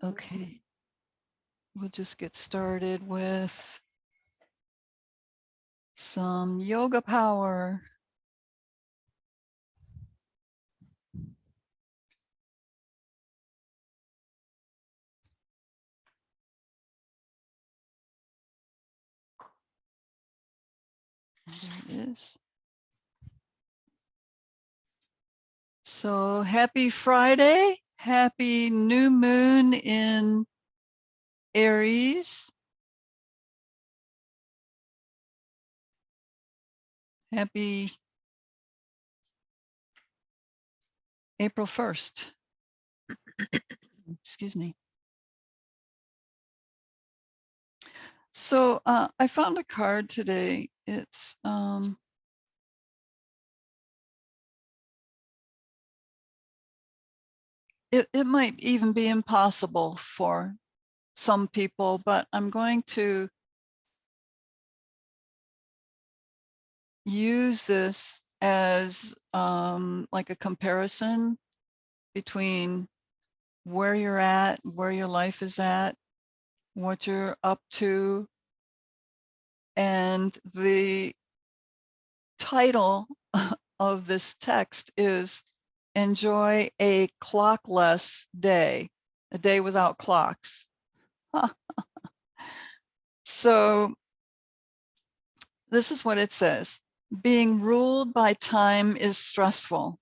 Okay, we'll just get started with some yoga power. There it is. So happy Friday, happy new moon in Aries. Happy April 1st. Excuse me. So I found a card today. It's it might even be impossible for some people, but I'm going to use this as like a comparison between where you're at, where your life is at, what you're up to. And the title of this text is Enjoy a Clockless Day, a day without clocks. So this is what it says. Being ruled by time is stressful.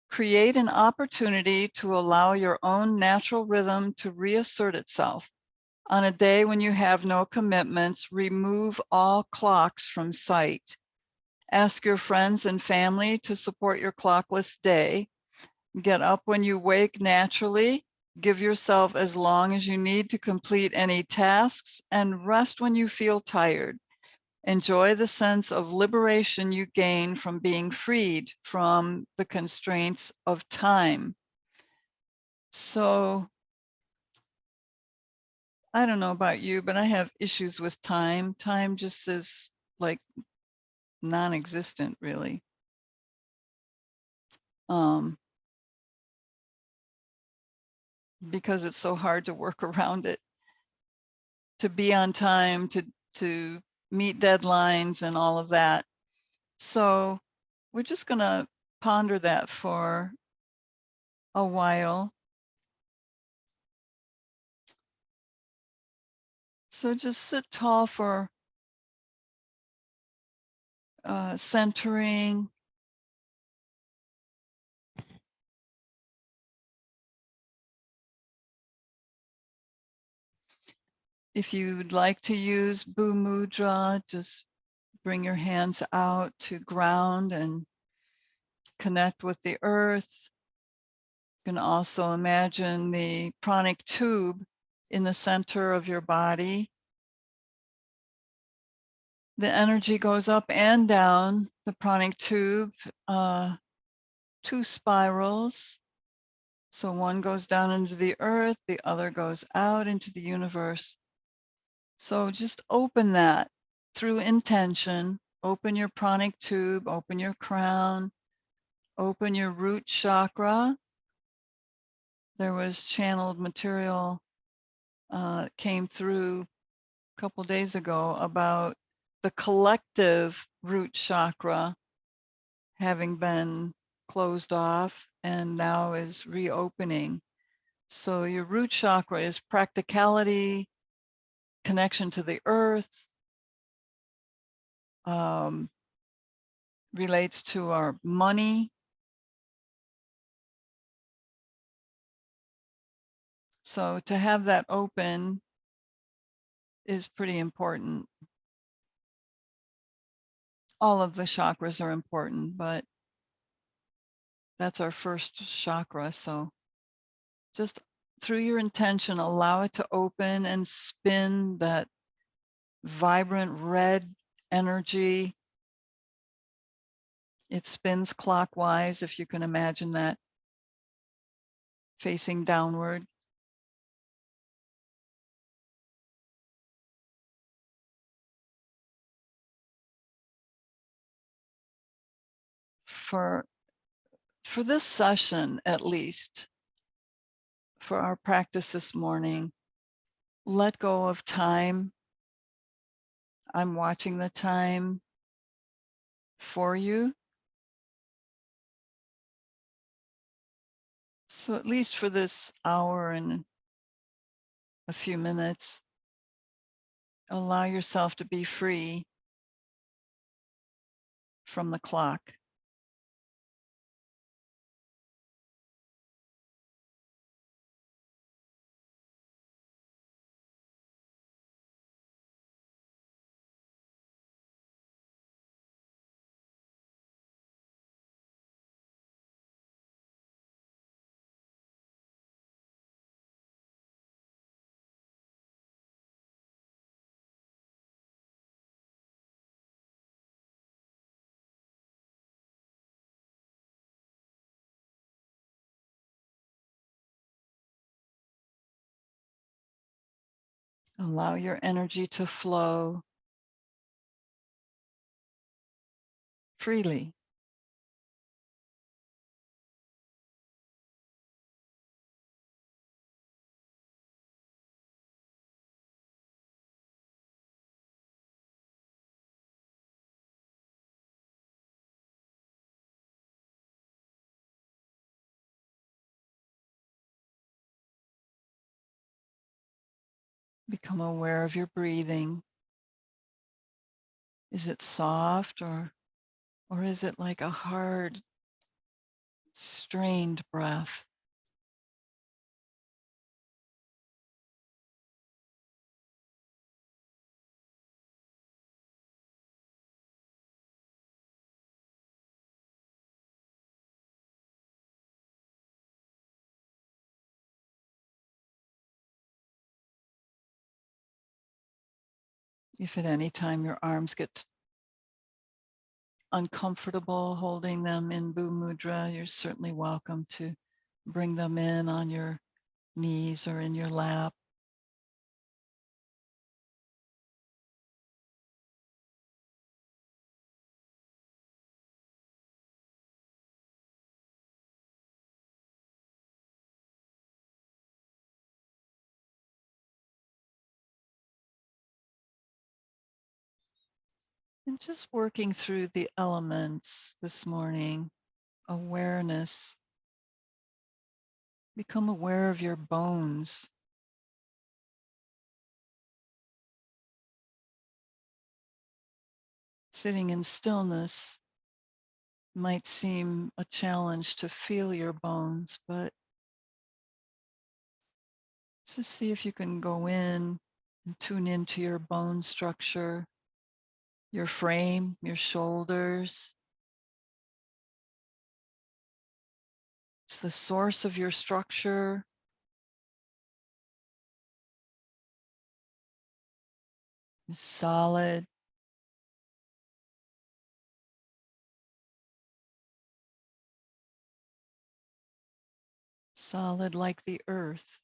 Create an opportunity to allow your own natural rhythm to reassert itself. On a day when you have no commitments, remove all clocks from sight. Ask your friends and family to support your clockless day. Get up when you wake naturally. Give yourself as long as you need to complete any tasks and rest when you feel tired. Enjoy the sense of liberation you gain from being freed from the constraints of time. So I don't know about you, but I have issues with time. Time just is like non-existent, really. Because it's so hard to work around it, to be on time, to meet deadlines and all of that. So we're just going to ponder that for a while. So just sit tall for centering. If you'd like to use Bhu Mudra, just bring your hands out to ground and connect with the earth. You can also imagine the pranic tube in the center of your body. The energy goes up and down the pranic tube, 2 spirals. So one goes down into the earth, the other goes out into the universe. So just open that through intention. Open your pranic tube, open your crown, open your root chakra. There was channeled material came through a couple days ago about the collective root chakra having been closed off and now is reopening. So your root chakra is practicality, connection to the earth, relates to our money. So to have that open is pretty important. All of the chakras are important, but that's our first chakra. So just through your intention, allow it to open and spin that vibrant red energy. It spins clockwise, if you can imagine that, facing downward. For this session, at least, for our practice this morning, let go of time. I'm watching the time for you. So at least for this hour and a few minutes, allow yourself to be free from the clock. Allow your energy to flow freely. Become aware of your breathing. Is it soft or is it like a hard, strained breath? If at any time your arms get uncomfortable holding them in Bhu Mudra, you're certainly welcome to bring them in on your knees or in your lap. And just working through the elements this morning, awareness. Become aware of your bones. Sitting in stillness might seem a challenge to feel your bones, but just see if you can go in and tune into your bone structure, your frame, your shoulders. It's the source of your structure. Is solid. Solid like the earth.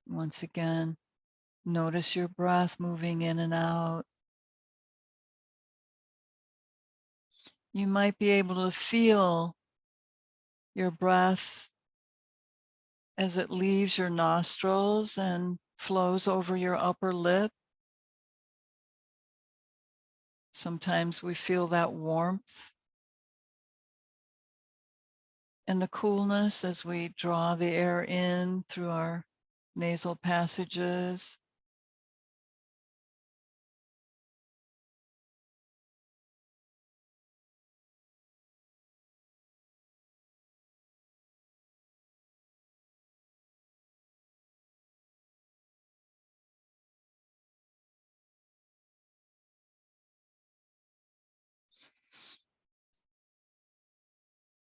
Once again, notice your breath moving in and out. You might be able to feel your breath as it leaves your nostrils and flows over your upper lip. Sometimes we feel that warmth and the coolness as we draw the air in through our nasal passages.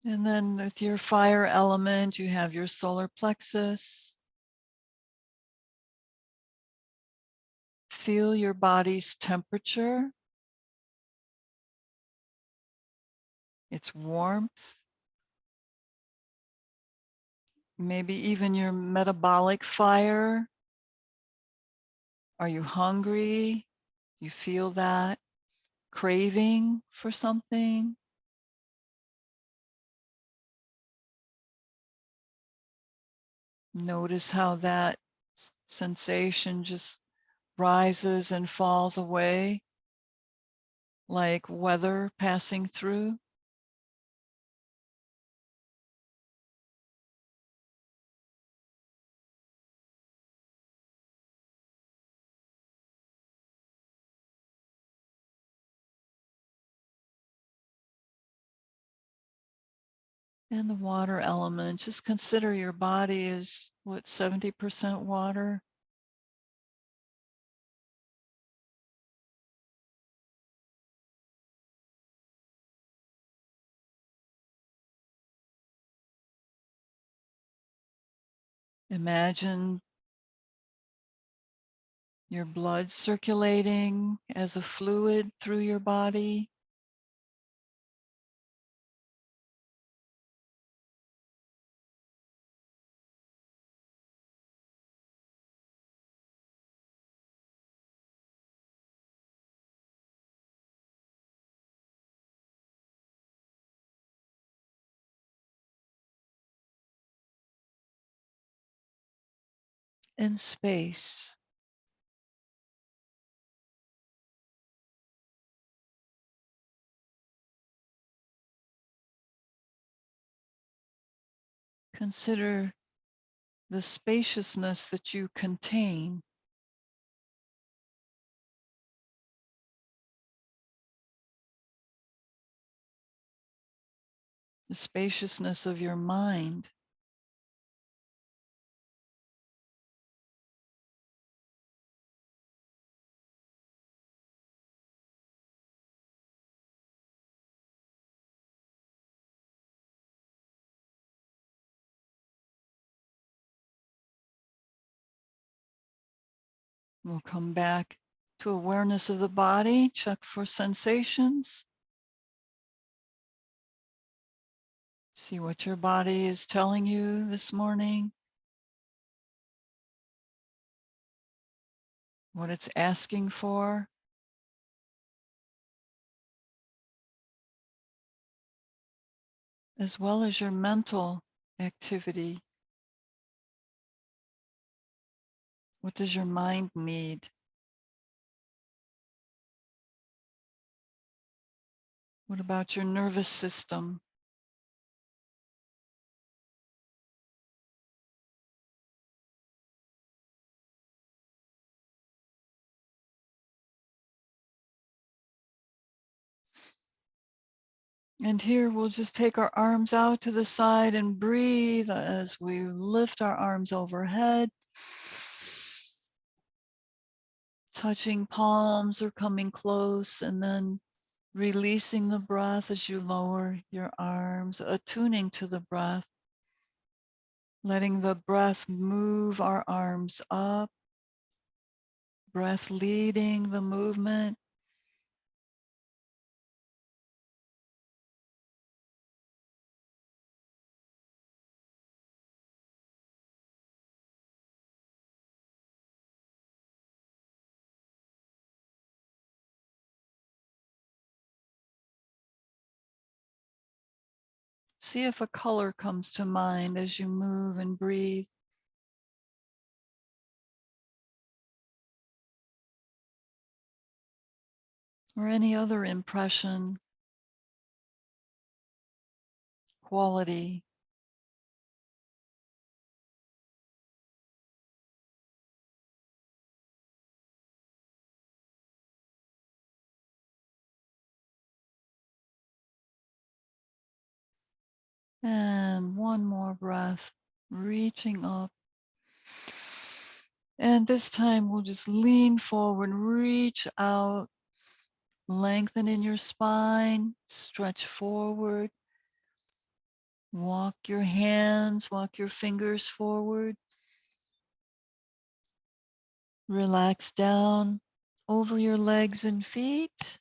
And then with your fire element, you have your solar plexus. Feel your body's temperature, its warmth, maybe even your metabolic fire. Are you hungry? You feel that craving for something? Notice how that sensation just rises and falls away like weather passing through. And the water element, just consider your body is what, 70% water? Imagine your blood circulating as a fluid through your body. In space. Consider the spaciousness that you contain. The spaciousness of your mind. We'll come back to awareness of the body, check for sensations. See what your body is telling you this morning, what it's asking for, as well as your mental activity. What does your mind need? What about your nervous system? And here we'll just take our arms out to the side and breathe as we lift our arms overhead. Touching palms or coming close, and then releasing the breath as you lower your arms, attuning to the breath, letting the breath move our arms up, breath leading the movement. See if a color comes to mind as you move and breathe. Or any other impression, quality. And one more breath, reaching up. And this time we'll just lean forward, reach out, lengthen in your spine, stretch forward. Walk your hands, walk your fingers forward. Relax down over your legs and feet.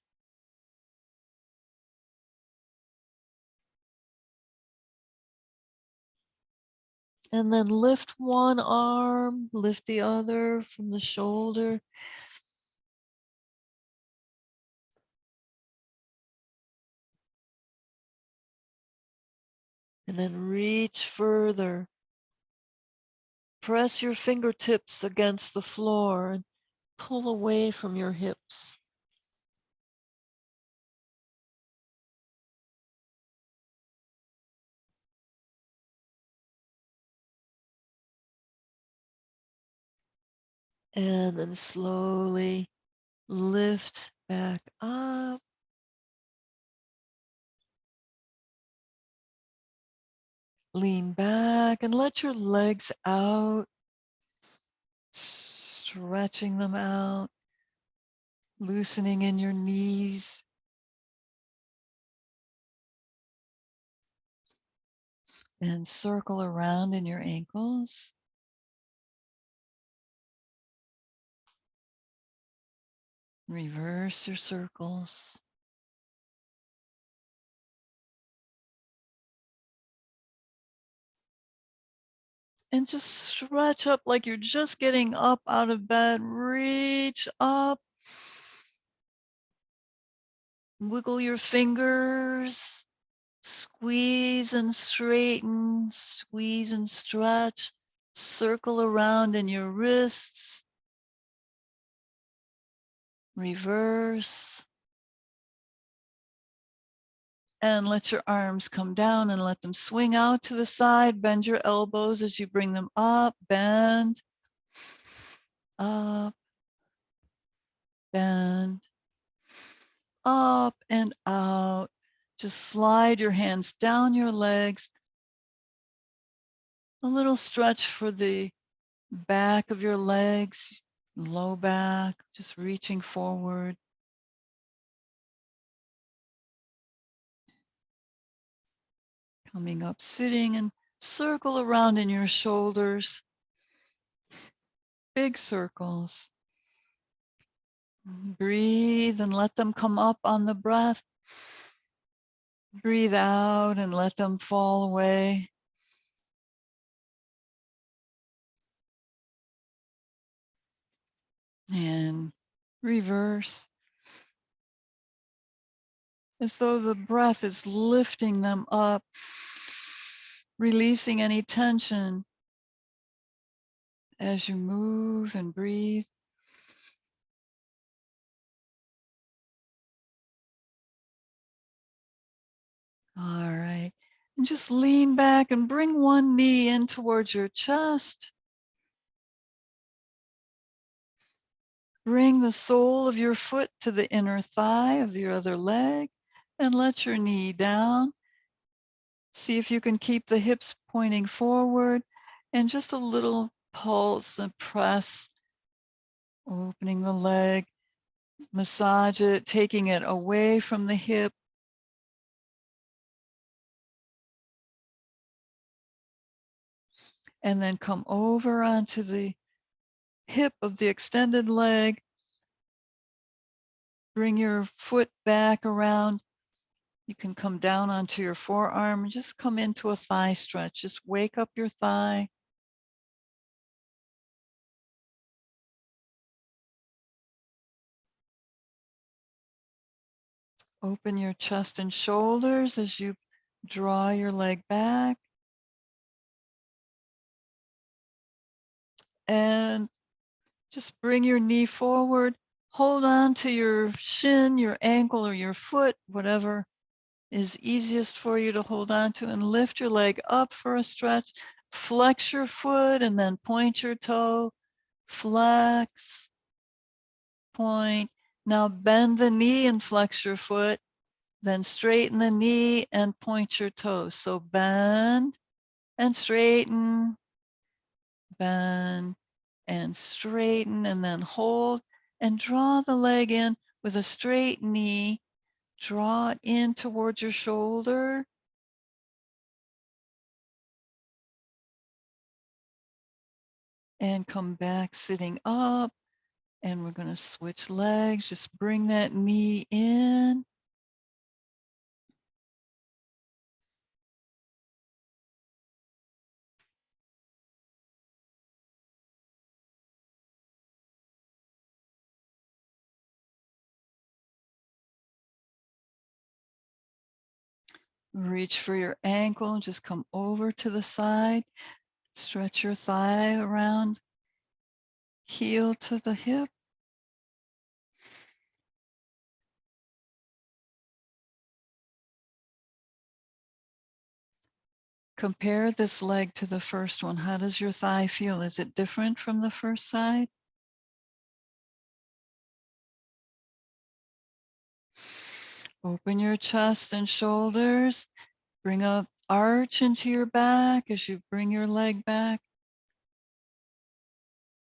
And then lift one arm, lift the other from the shoulder. And then reach further. Press your fingertips against the floor and pull away from your hips. And then slowly lift back up. Lean back and let your legs out, stretching them out, loosening in your knees. And circle around in your ankles. Reverse your circles. And just stretch up like you're just getting up out of bed. Reach up. Wiggle your fingers. Squeeze and straighten. Squeeze and stretch. Circle around in your wrists. Reverse. And let your arms come down and let them swing out to the side. Bend your elbows as you bring them up. Bend. Up. Bend. Up and out. Just slide your hands down your legs. A little stretch for the back of your legs, low back, just reaching forward. Coming up, sitting, and circle around in your shoulders. Big circles. Breathe and let them come up on the breath. Breathe out and let them fall away. And reverse. As though the breath is lifting them up, releasing any tension as you move and breathe. All right. And just lean back and bring one knee in towards your chest. Bring the sole of your foot to the inner thigh of your other leg and let your knee down. See if you can keep the hips pointing forward and just a little pulse and press, opening the leg, massage it, taking it away from the hip. And then come over onto the hip of the extended leg. Bring your foot back around. You can come down onto your forearm. Just come into a thigh stretch. Just wake up your thigh. Open your chest and shoulders as you draw your leg back. And just bring your knee forward. Hold on to your shin, your ankle, or your foot, whatever is easiest for you to hold on to, and lift your leg up for a stretch. Flex your foot and then point your toe. Flex, point. Now bend the knee and flex your foot. Then straighten the knee and point your toes. So bend and straighten, bend and straighten, and then hold and draw the leg in with a straight knee. Draw it in towards your shoulder. And come back sitting up. And we're going to switch legs. Just bring that knee in. Reach for your ankle, just come over to the side, stretch your thigh around, heel to the hip. Compare this leg to the first one. How does your thigh feel? Is it different from the first side? Open your chest and shoulders. Bring a arch into your back as you bring your leg back.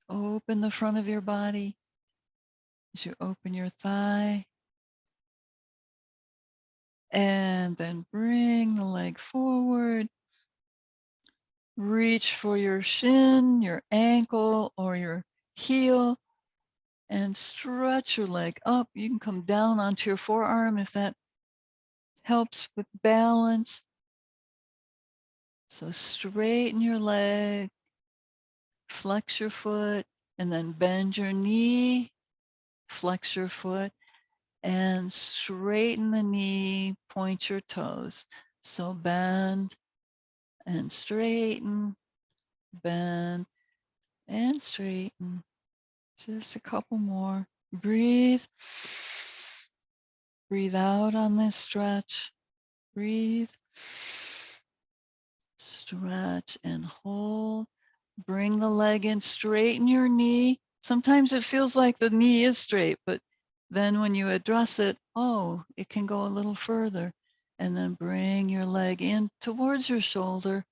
Open the front of your body as you open your thigh. And then bring the leg forward. Reach for your shin, your ankle, or your heel, and stretch your leg up. You can come down onto your forearm if that helps with balance. So straighten your leg, flex your foot, and then bend your knee, flex your foot, and straighten the knee, point your toes. So bend and straighten, bend and straighten. Just a couple more. Breathe. Breathe out on this stretch. Breathe. Stretch and hold. Bring the leg in, straighten your knee. Sometimes it feels like the knee is straight, but then when you address it, oh, it can go a little further. And then bring your leg in towards your shoulder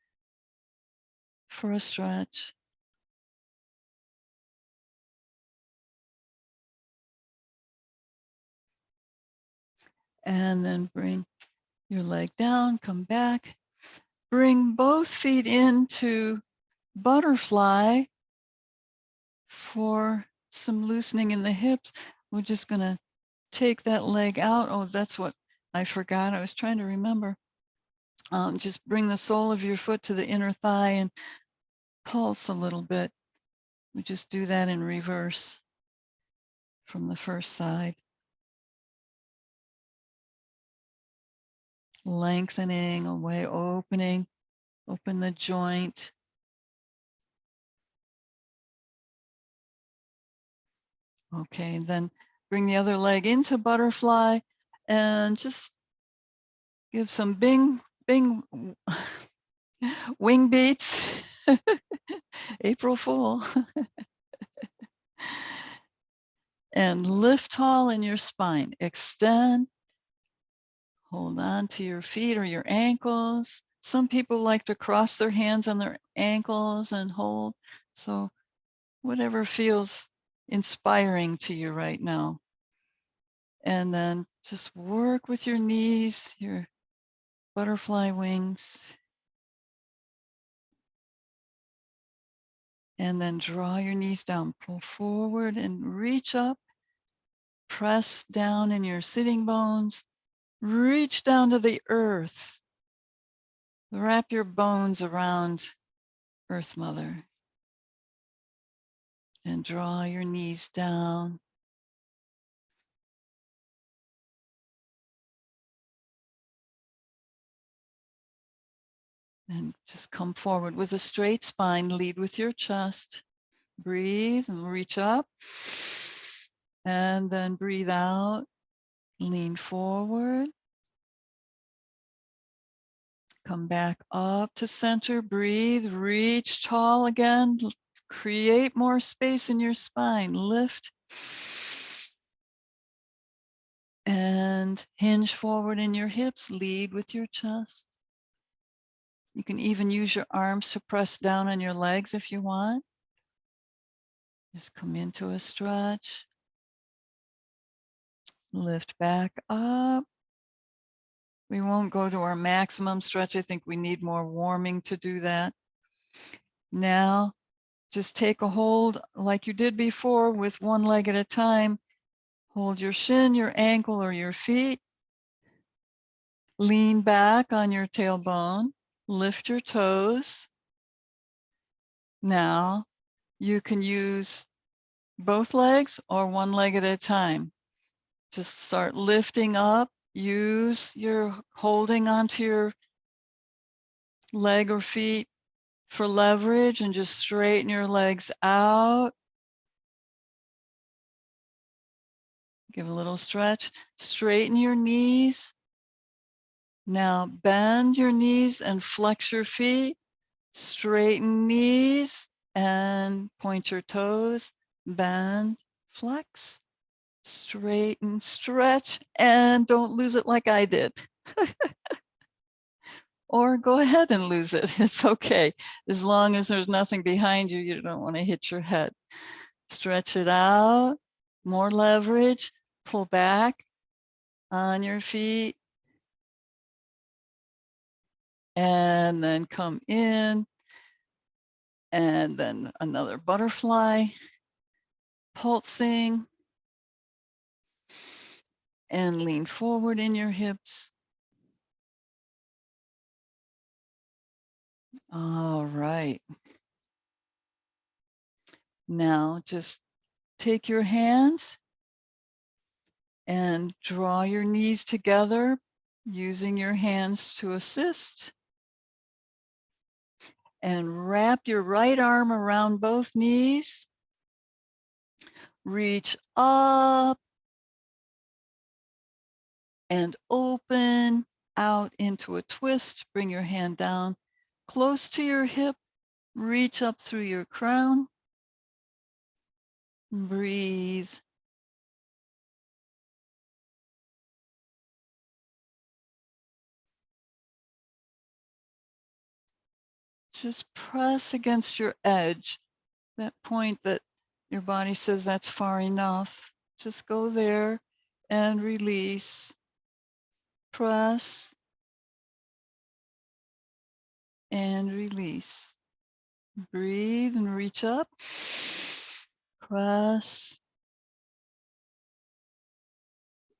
for a stretch. And then bring your leg down, come back. Bring both feet into butterfly for some loosening in the hips. We're just going to take that leg out. Oh, that's what I forgot. I was trying to remember. Just bring the sole of your foot to the inner thigh and pulse a little bit. We just do that in reverse from the first side. Lengthening away, opening, open the joint. Okay, then bring the other leg into butterfly and just give some bing wing beats. April Fool. And lift tall in your spine. Extend. Hold on to your feet or your ankles. Some people like to cross their hands on their ankles and hold. So whatever feels inspiring to you right now. And then just work with your knees, your butterfly wings. And then draw your knees down, pull forward and reach up. Press down in your sitting bones. Reach down to the earth. Wrap your bones around Earth Mother. And draw your knees down. And just come forward with a straight spine. Lead with your chest. Breathe and reach up. And then breathe out. Lean forward. Come back up to center. Breathe. Reach tall again. Create more space in your spine. Lift. And hinge forward in your hips. Lead with your chest. You can even use your arms to press down on your legs if you want. Just come into a stretch. Lift back up. We won't go to our maximum stretch. I think we need more warming to do that. Now, just take a hold like you did before with one leg at a time. Hold your shin, your ankle, or your feet. Lean back on your tailbone. Lift your toes. Now, you can use both legs or one leg at a time. Just start lifting up use your holding onto your leg or feet for leverage and just straighten your legs out. Give a little stretch. Straighten your knees. Now bend your knees and flex your feet. Straighten knees and point your toes. Bend, flex, straighten, stretch, and don't lose it like I did. Or go ahead and lose it. It's okay. As long as there's nothing behind you, you don't want to hit your head. Stretch it out. More leverage. Pull back on your feet. And then come in. And then another butterfly. Pulsing. And lean forward in your hips. All right. Now just take your hands and draw your knees together using your hands to assist. And wrap your right arm around both knees. Reach up and open out into a twist. Bring your hand down close to your hip. Reach up through your crown. Breathe. Just press against your edge, that point that your body says that's far enough. Just go there and release. Press and release. Breathe and reach up. Press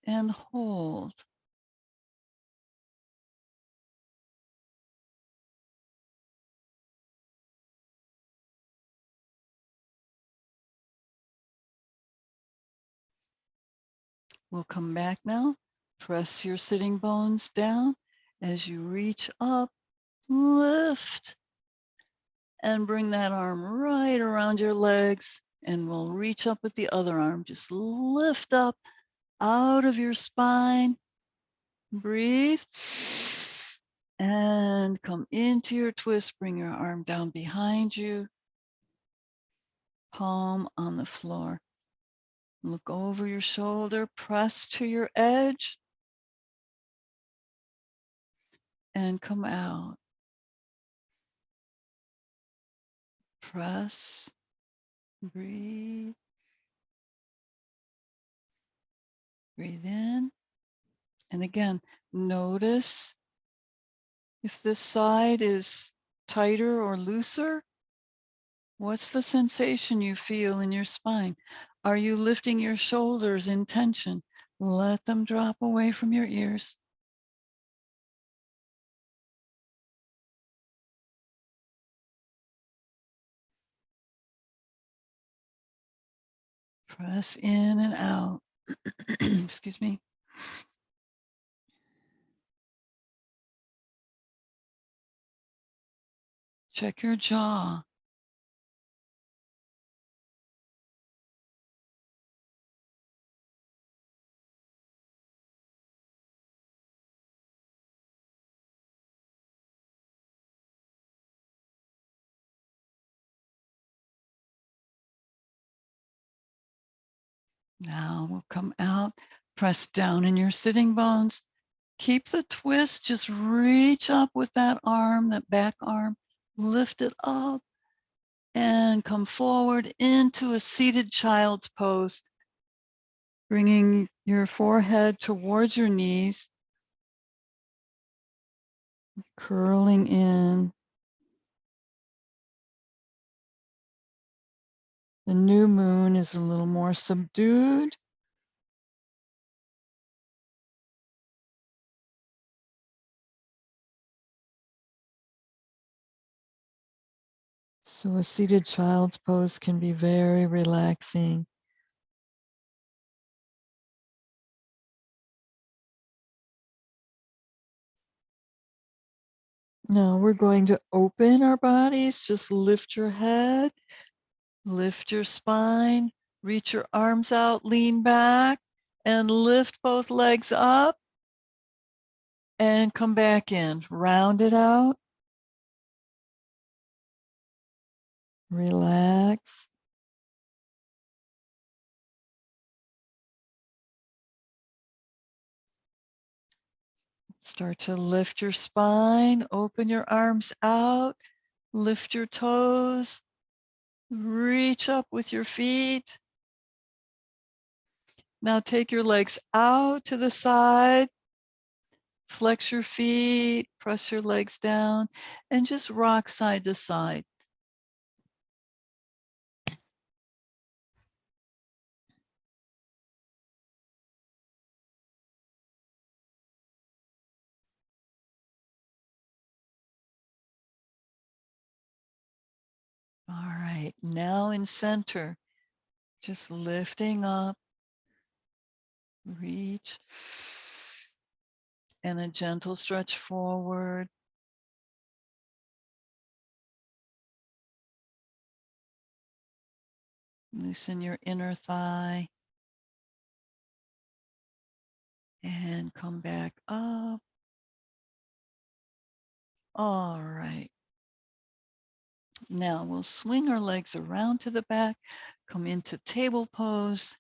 and hold. We'll come back now. Press your sitting bones down as you reach up, lift, and bring that arm right around your legs. And we'll reach up with the other arm. Just lift up out of your spine. Breathe. And come into your twist. Bring your arm down behind you. Palm on the floor. Look over your shoulder. Press to your edge. And come out. Press. Breathe. Breathe in. And again, notice if this side is tighter or looser. What's the sensation you feel in your spine? Are you lifting your shoulders in tension? Let them drop away from your ears. Press in and out. Excuse me. Check your jaw. Now we'll come out. Press down in your sitting bones. Keep the twist. Just reach up with that arm, that back arm. Lift it up and come forward into a seated child's pose. Bringing your forehead towards your knees, curling in. The new moon is a little more subdued. So a seated child's pose can be very relaxing. Now we're going to open our bodies. Just lift your head, lift your spine, reach your arms out, lean back, and lift both legs up and come back in. Round it out. Relax. Start to lift your spine, open your arms out, lift your toes, reach up with your feet. Now take your legs out to the side, flex your feet, press your legs down, and just rock side to side. All right, now in center, just lifting up, reach, and a gentle stretch forward. Loosen your inner thigh and come back up. All right. Now we'll swing our legs around to the back, come into table pose.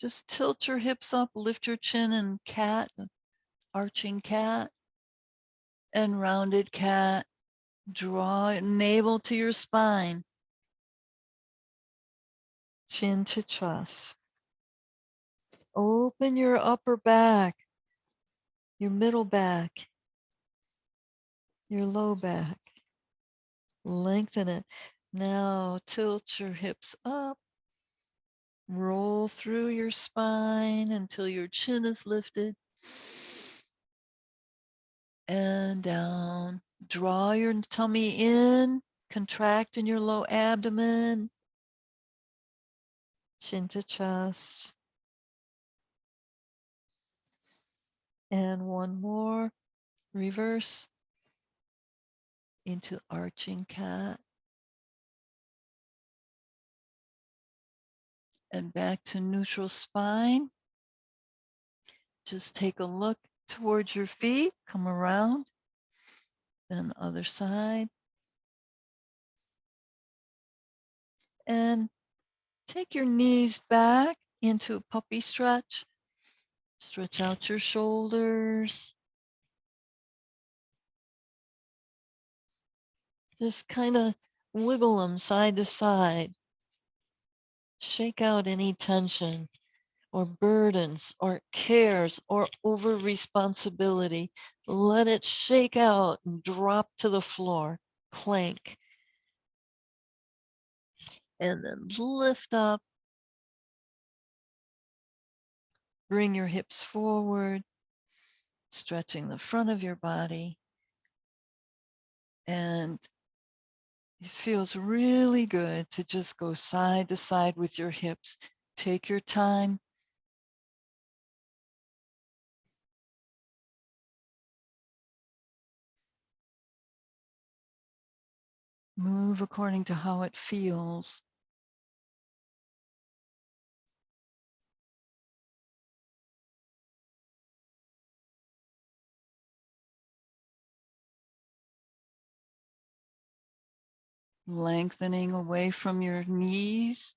Just tilt your hips up, lift your chin and cat, arching cat, and rounded cat. Draw navel to your spine, chin to chest. Open your upper back, your middle back, your low back. Lengthen it. Now tilt your hips up, roll through your spine until your chin is lifted. And down. Draw your tummy in, contract in your low abdomen, chin to chest. And one more, reverse into arching cat. And back to neutral spine. Just take a look towards your feet, come around, then other side. And take your knees back into a puppy stretch. Stretch out your shoulders. Just kind of wiggle them side to side. Shake out any tension or burdens or cares or over responsibility. Let it shake out and drop to the floor. Clank. And then lift up. Bring your hips forward, stretching the front of your body. And it feels really good to just go side to side with your hips. Take your time. Move according to how it feels. Lengthening away from your knees.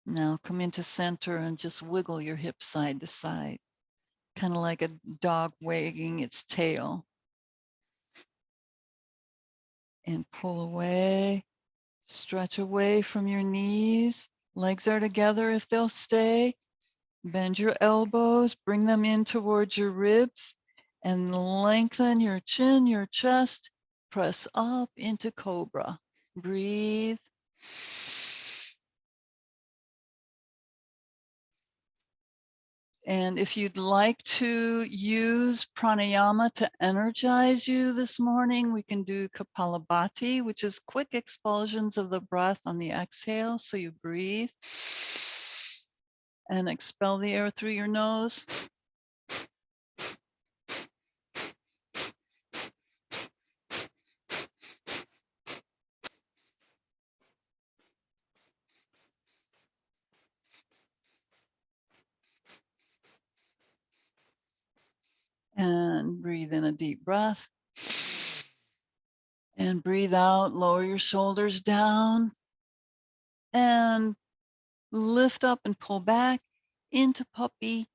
Now come into center and just wiggle your hips side to side, kind of like a dog wagging its tail. And pull away, stretch away from your knees. Legs are together if they'll stay. Bend your elbows, bring them in towards your ribs, and lengthen your chin, your chest. Press up into cobra. Breathe. And if you'd like to use pranayama to energize you this morning, we can do Kapalabhati, which is quick expulsions of the breath on the exhale. So you breathe and expel the air through your nose. And breathe in a deep breath. And breathe out, lower your shoulders down. And lift up and pull back into puppy.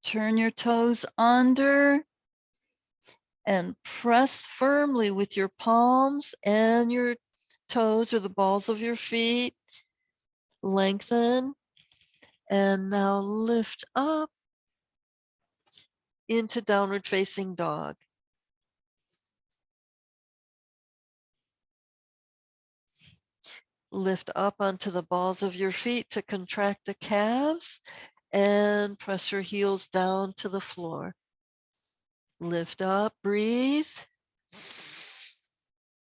Turn your toes under and press firmly with your palms and your toes or the balls of your feet. Lengthen and now lift up into downward facing dog. Lift up onto the balls of your feet to contract the calves and press your heels down to the floor. Lift up, breathe.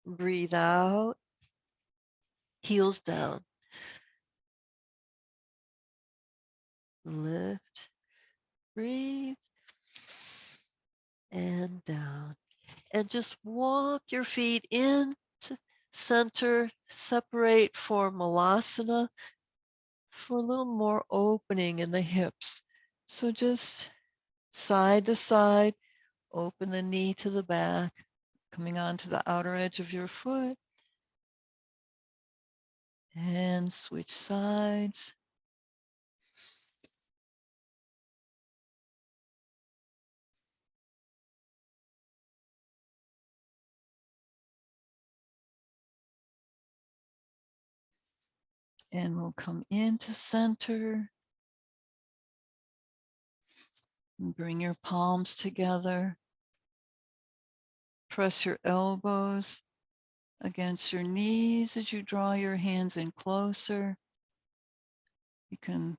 Breathe out, heels down. Lift, breathe, and down. And just walk your feet into center, separate for malasana for a little more opening in the hips. So just side to side, open the knee to the back, coming onto the outer edge of your foot, and switch sides. And we'll come into center. And bring your palms together. Press your elbows against your knees as you draw your hands in closer. You can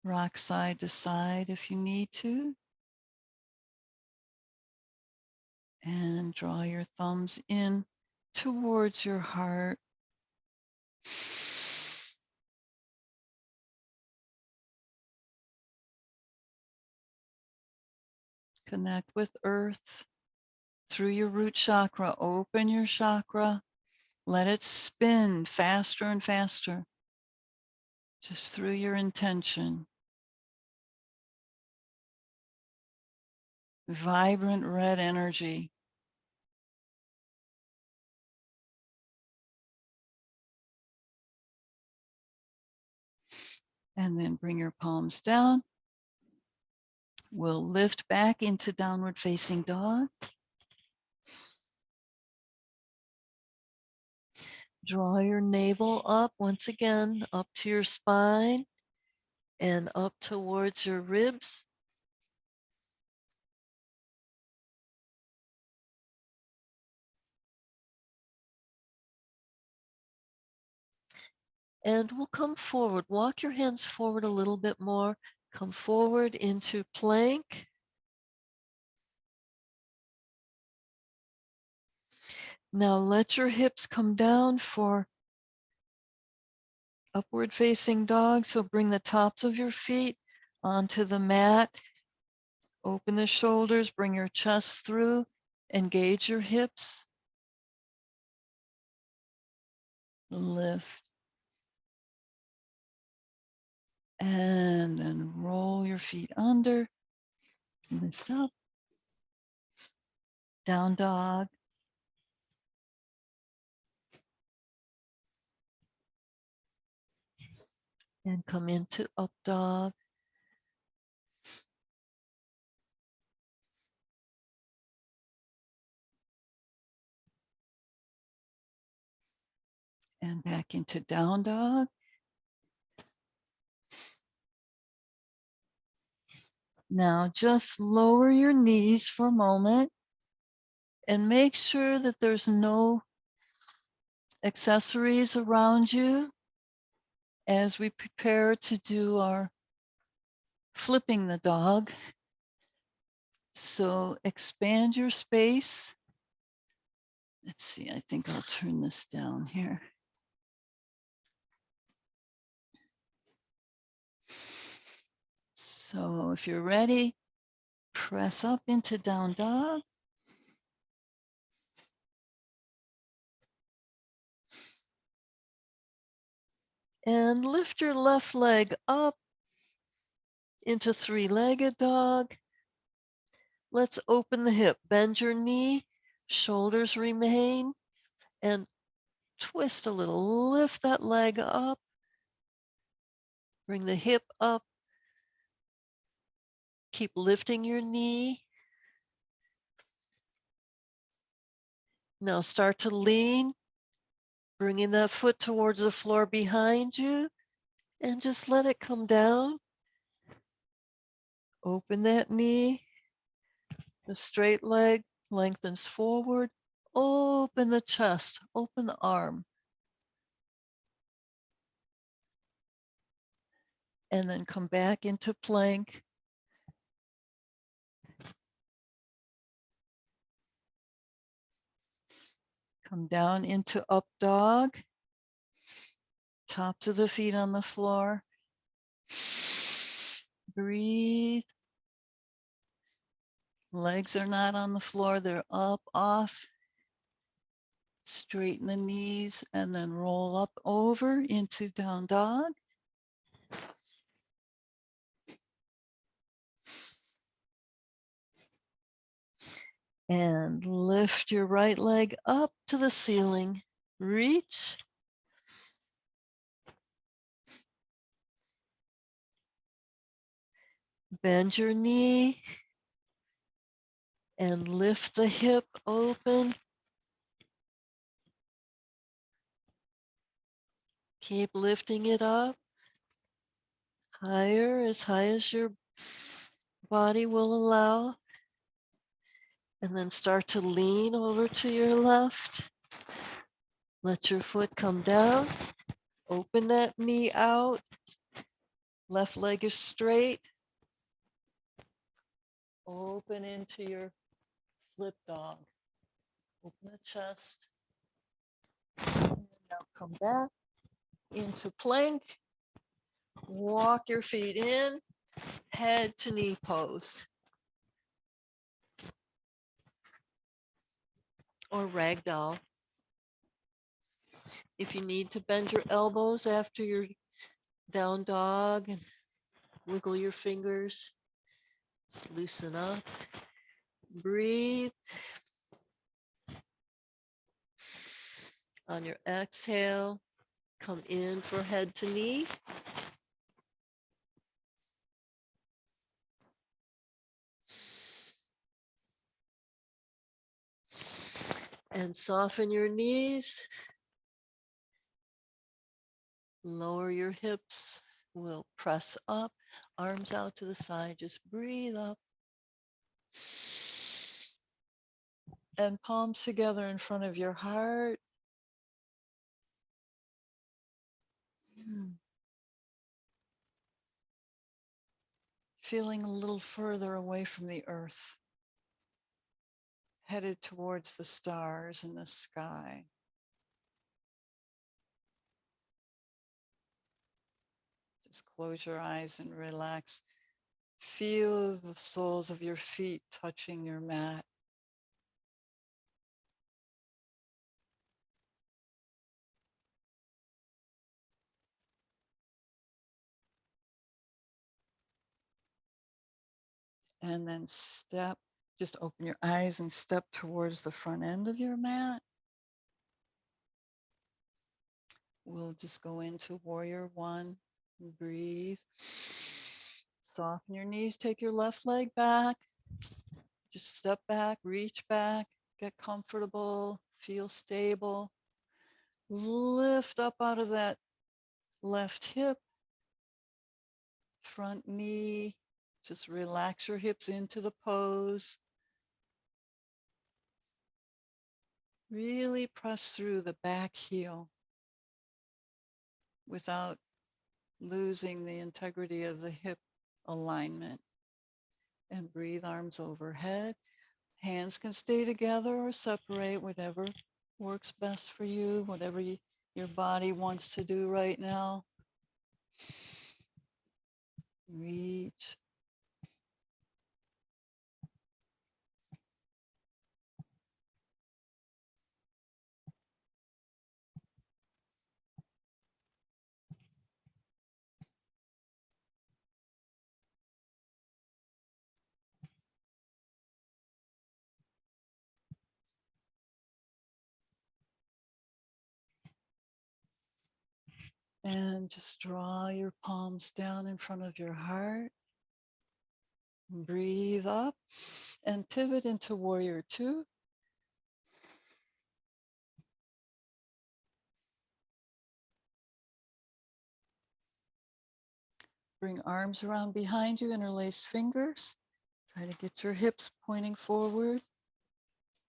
rock side to side if you need to. And draw your thumbs in towards your heart. Connect with earth through your root chakra. Open your chakra. Let it spin faster and faster. Just through your intention. Vibrant red energy. And then bring your palms down. We'll lift back into downward facing dog. Draw your navel up once again, up to your spine and up towards your ribs. And we'll come forward. Walk your hands forward a little bit more. Come forward into plank. Now let your hips come down for upward facing dog. So bring the tops of your feet onto the mat. Open the shoulders, bring your chest through, engage your hips. Lift. And then roll your feet under. Lift up. Down dog. And come into up dog. And back into down dog. Now just lower your knees for a moment and make sure that there's no accessories around you as we prepare to do our flipping the dog. So expand your space. Let's see, I think I'll turn this down here. So if you're ready, press up into down dog. And lift your left leg up into three-legged dog. Let's open the hip, bend your knee, shoulders remain, and twist a little. Lift that leg up, bring the hip up. Keep lifting your knee. Now start to lean, bringing that foot towards the floor behind you, and just let it come down. Open that knee. The straight leg lengthens forward. Open the chest, open the arm. And then come back into plank. Come down into up dog. Tops of the feet on the floor. Breathe. Legs are not on the floor, they're up, off. Straighten the knees and then roll up over into down dog. And lift your right leg up to the ceiling. Reach. Bend your knee and lift the hip open. Keep lifting it up higher, as high as your body will allow. And then start to lean over to your left. Let your foot come down. Open that knee out. Left leg is straight. Open into your flip dog. Open the chest. Now come back into plank. Walk your feet in, head to knee pose. Or ragdoll. If you need to bend your elbows after your down dog and wiggle your fingers, just loosen up. Breathe. On your exhale, come in for head to knee. And soften your knees. Lower your hips. We'll press up, arms out to the side. Just breathe up. And palms together in front of your heart. Feeling a little further away from the earth, headed towards the stars in the sky. Just close your eyes and relax. Feel the soles of your feet touching your mat. And then just open your eyes and step towards the front end of your mat. We'll just go into warrior one. Breathe. Soften your knees, take your left leg back. Just step back, reach back, get comfortable, feel stable. Lift up out of that left hip, front knee. Just relax your hips into the pose. Really press through the back heel without losing the integrity of the hip alignment. And breathe, arms overhead. Hands can stay together or separate, whatever works best for you, whatever your body wants to do right now. Reach. And just draw your palms down in front of your heart. Breathe up and pivot into warrior two. Bring arms around behind you, interlace fingers. Try to get your hips pointing forward.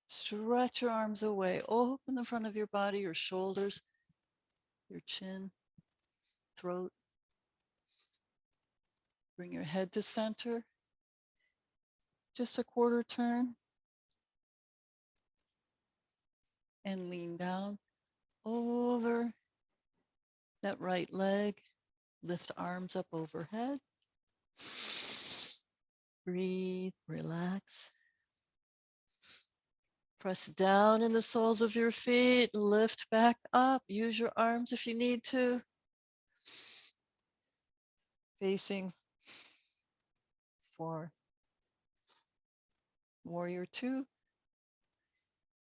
Stretch your arms away. Open the front of your body, your shoulders, your chin, throat. Bring your head to center. Just a quarter turn. And lean down over that right leg. Lift arms up overhead. Breathe, relax. Press down in the soles of your feet, lift back up. Use your arms if you need to. Facing for warrior two.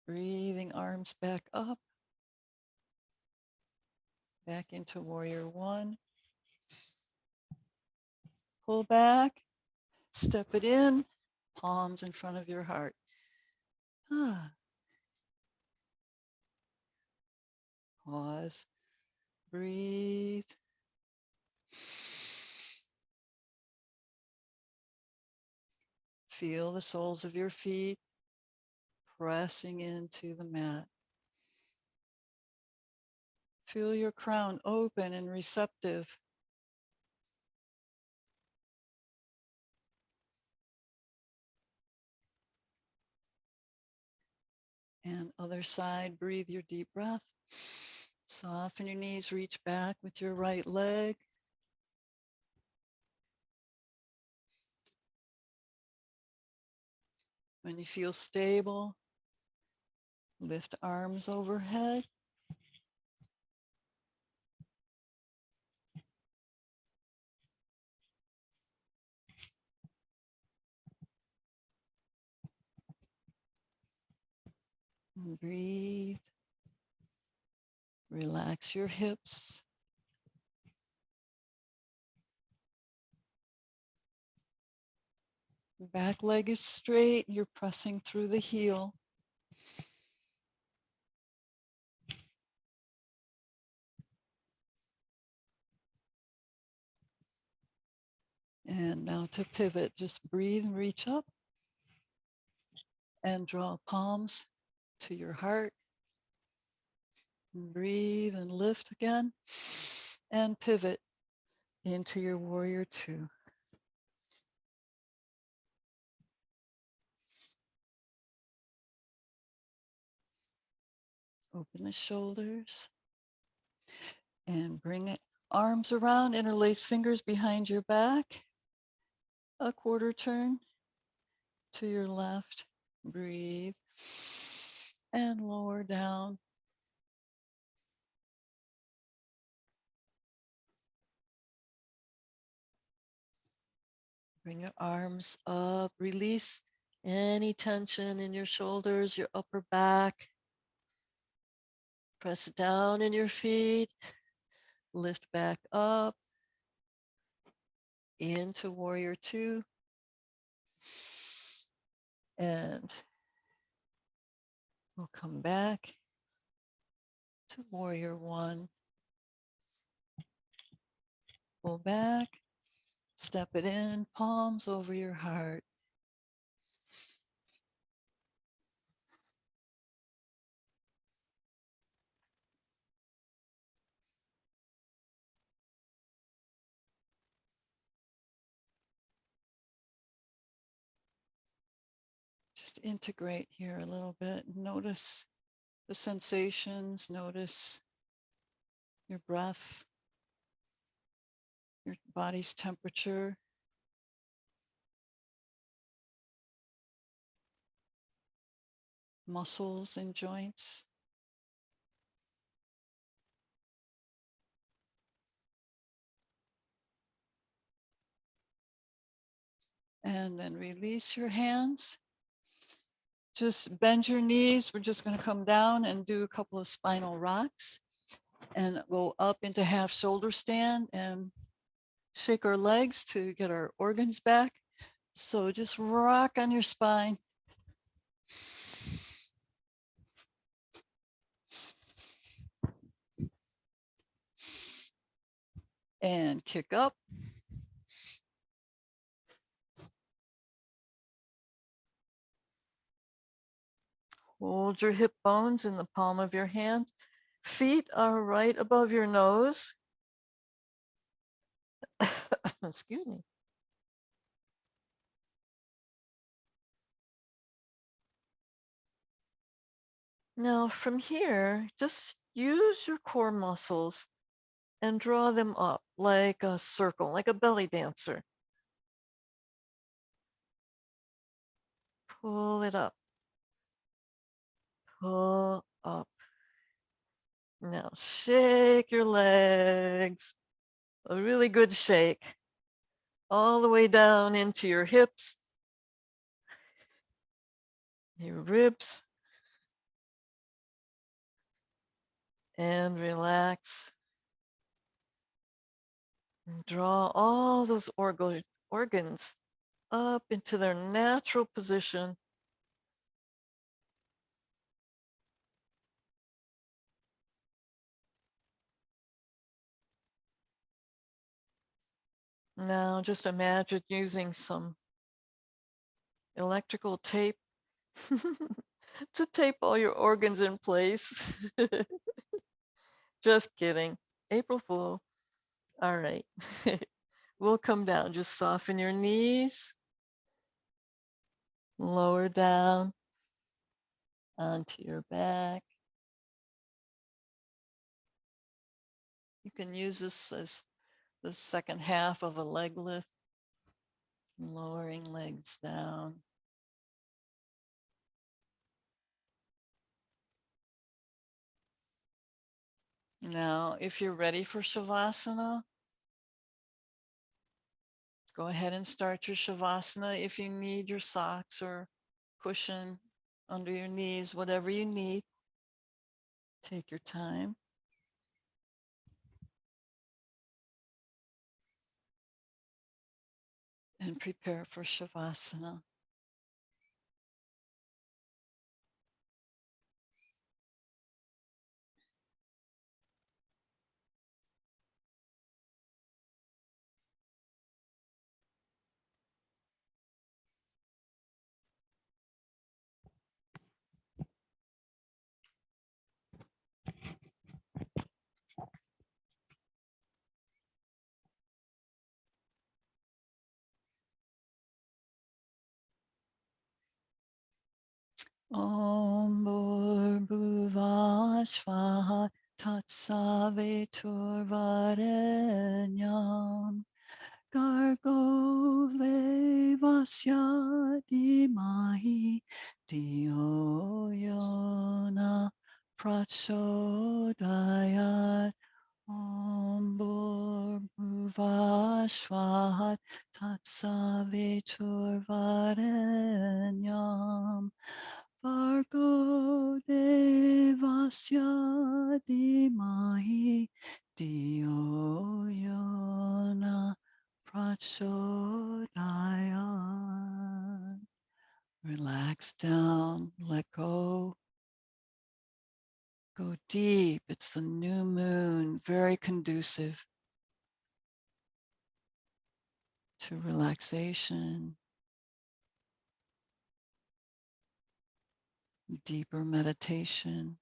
Breathing arms back up. Back into warrior one. Pull back, step it in, palms in front of your heart. Pause, breathe. Feel the soles of your feet pressing into the mat. Feel your crown open and receptive. And other side, breathe your deep breath. Soften your knees, reach back with your right leg. When you feel stable, lift arms overhead. And breathe. Relax your hips. Back leg is straight. You're pressing through the heel. And now to pivot, just breathe and reach up and draw palms to your heart. And breathe and lift again and pivot into your warrior two. Open the shoulders and bring it arms around, interlace fingers behind your back. A quarter turn to your left. Breathe and lower down. Bring your arms up, release any tension in your shoulders, your upper back. Press down in your feet, lift back up into warrior two. And we'll come back to warrior one. Pull back, step it in, palms over your heart. Just integrate here a little bit. Notice the sensations, notice your breath, your body's temperature. Muscles and joints. And then release your hands. Just bend your knees. We're just going to come down and do a couple of spinal rocks and go up into half shoulder stand and shake our legs to get our organs back. So just rock on your spine. And kick up. Hold your hip bones in the palm of your hand. Feet are right above your nose. Excuse me. Now from here, just use your core muscles and draw them up like a circle, like a belly dancer. Pull it up. Pull up. Now shake your legs. A really good shake. All the way down into your hips, your ribs, and relax. And draw all those organs up into their natural position. Now just imagine using some electrical tape to tape all your organs in place. Just kidding. April Fool. All right. We'll come down. Just soften your knees. Lower down onto your back. You can use this as the second half of a leg lift. Lowering legs down. Now, if you're ready for Shavasana, go ahead and start your Shavasana. If you need your socks or cushion under your knees, whatever you need, take your time. And prepare for Shavasana. Om Bhurбhuva Svaha Tatsavitur Varenyam Gargo Devasya Dhimahi Dio Yona Prachodayat Om Bhurбhuva Svaha Tatsavitur Varenyam Vargo Devasya Dhimahi Dio Yona Prachodayat. Relax down, let go. Go deep. It's the new moon, very conducive to relaxation, deeper meditation.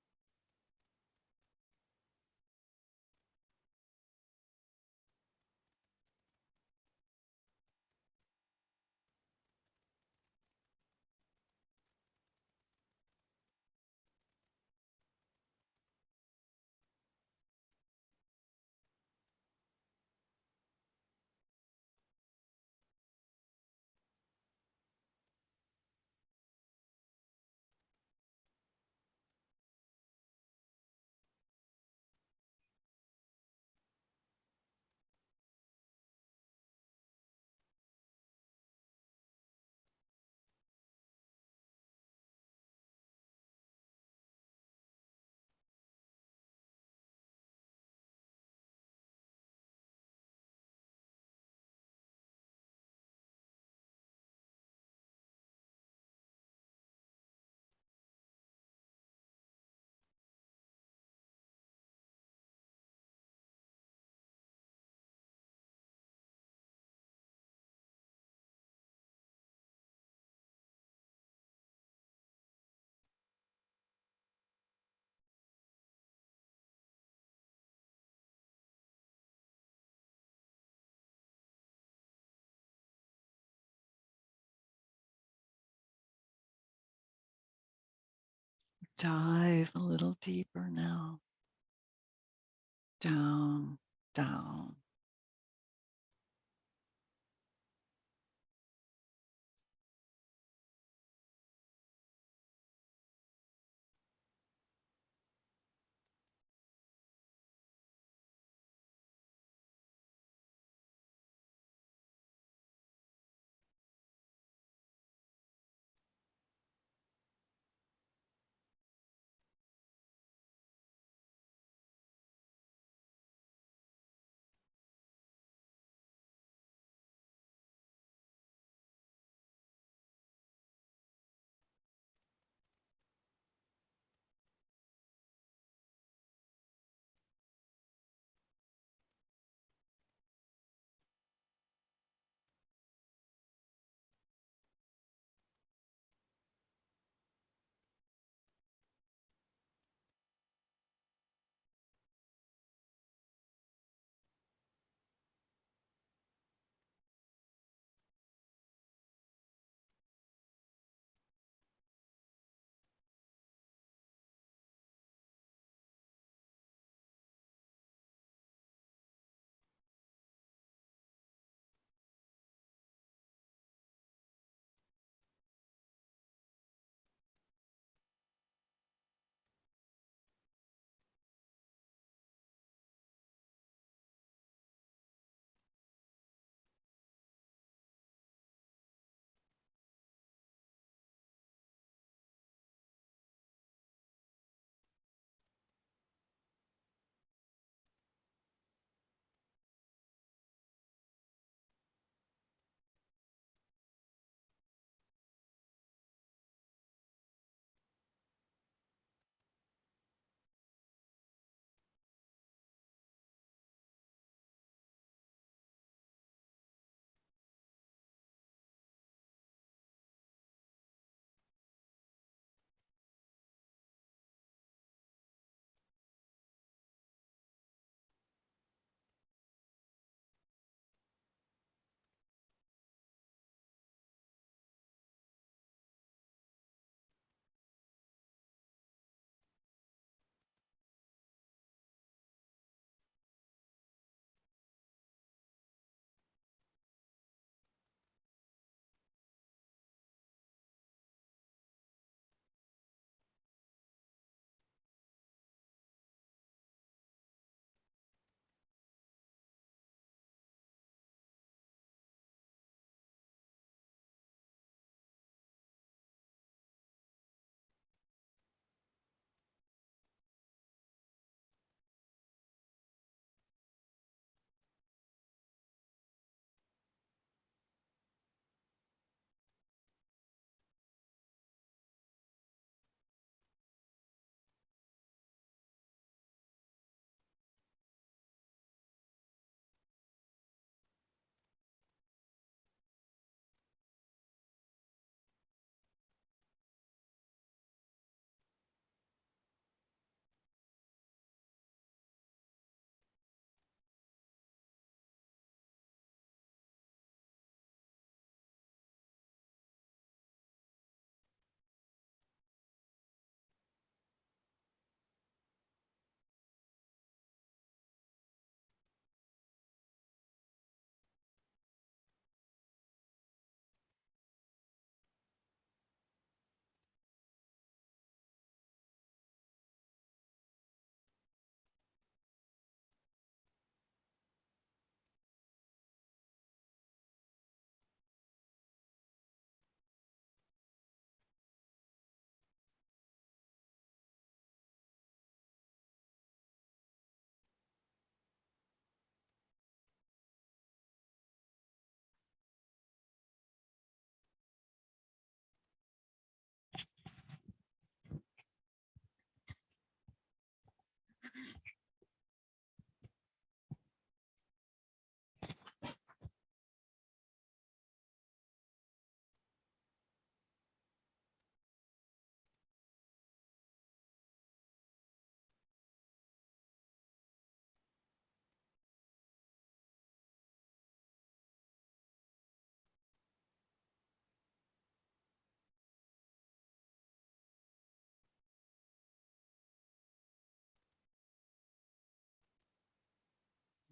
Dive a little deeper now. Down, down.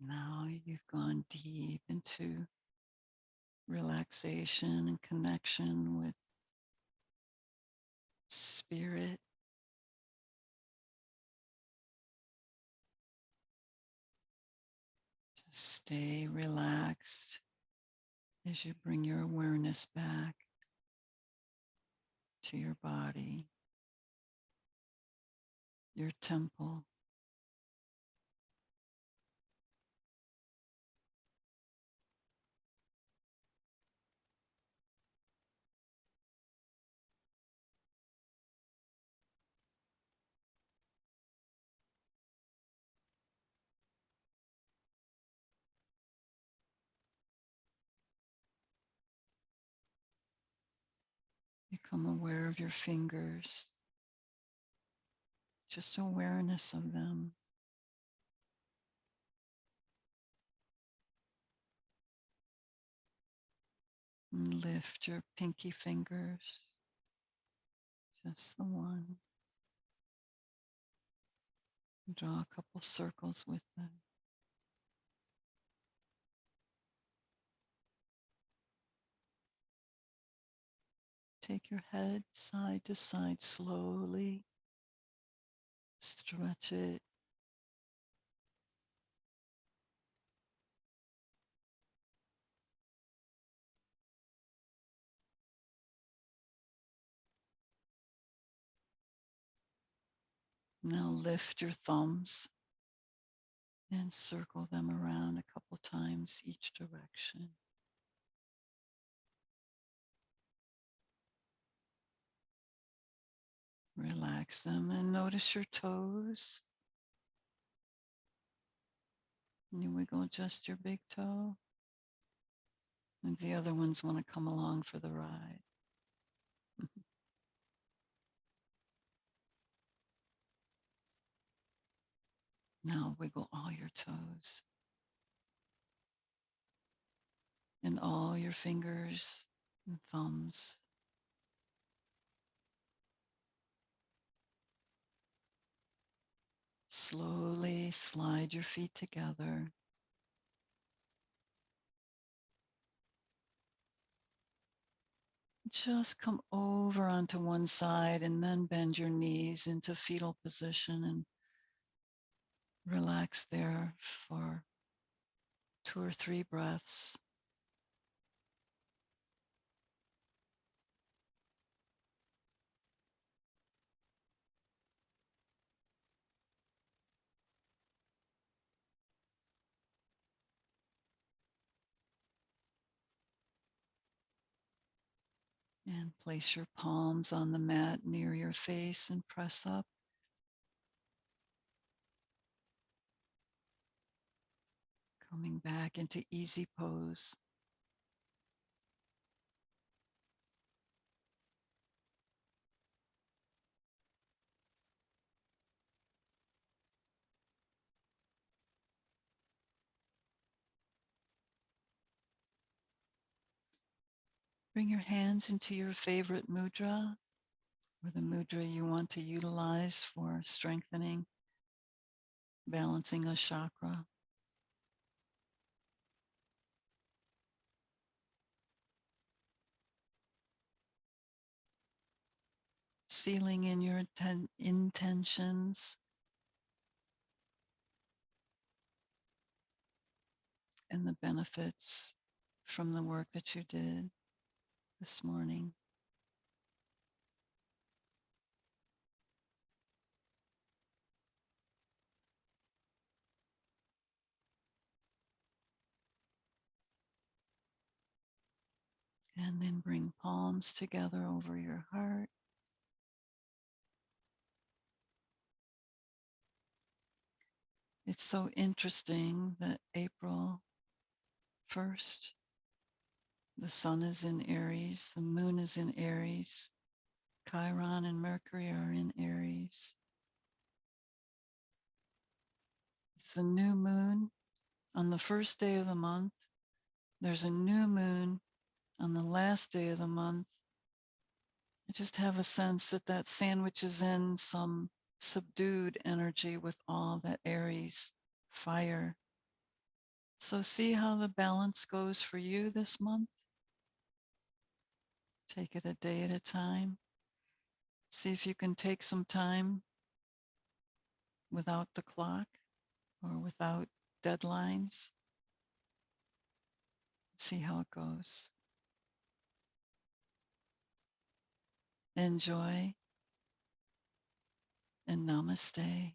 Now you've gone deep into relaxation and connection with spirit. Stay relaxed as you bring your awareness back to your body, your temple. Become aware of your fingers, just awareness of them. And lift your pinky fingers, just the one. Draw a couple circles with them. Take your head side to side slowly. Stretch it. Now lift your thumbs and circle them around a couple times each direction. Relax them and notice your toes. And you wiggle just your big toe. And the other ones want to come along for the ride. Now wiggle all your toes and all your fingers and thumbs. Slowly slide your feet together. Just come over onto one side and then bend your knees into fetal position and relax there for 2 or 3 breaths. And place your palms on the mat near your face and press up. Coming back into easy pose. Bring your hands into your favorite mudra or the mudra you want to utilize for strengthening, balancing a chakra. Sealing in your intentions and the benefits from the work that you did this morning. And then bring palms together over your heart. It's so interesting that April 1st, the sun is in Aries, the moon is in Aries, Chiron and Mercury are in Aries. It's the new moon on the first day of the month. There's a new moon on the last day of the month. I just have a sense that that sandwiches in some subdued energy with all that Aries fire So see how the balance goes for you this month. Take it a day at a time. See if you can take some time without the clock or without deadlines. See how it goes. Enjoy and namaste.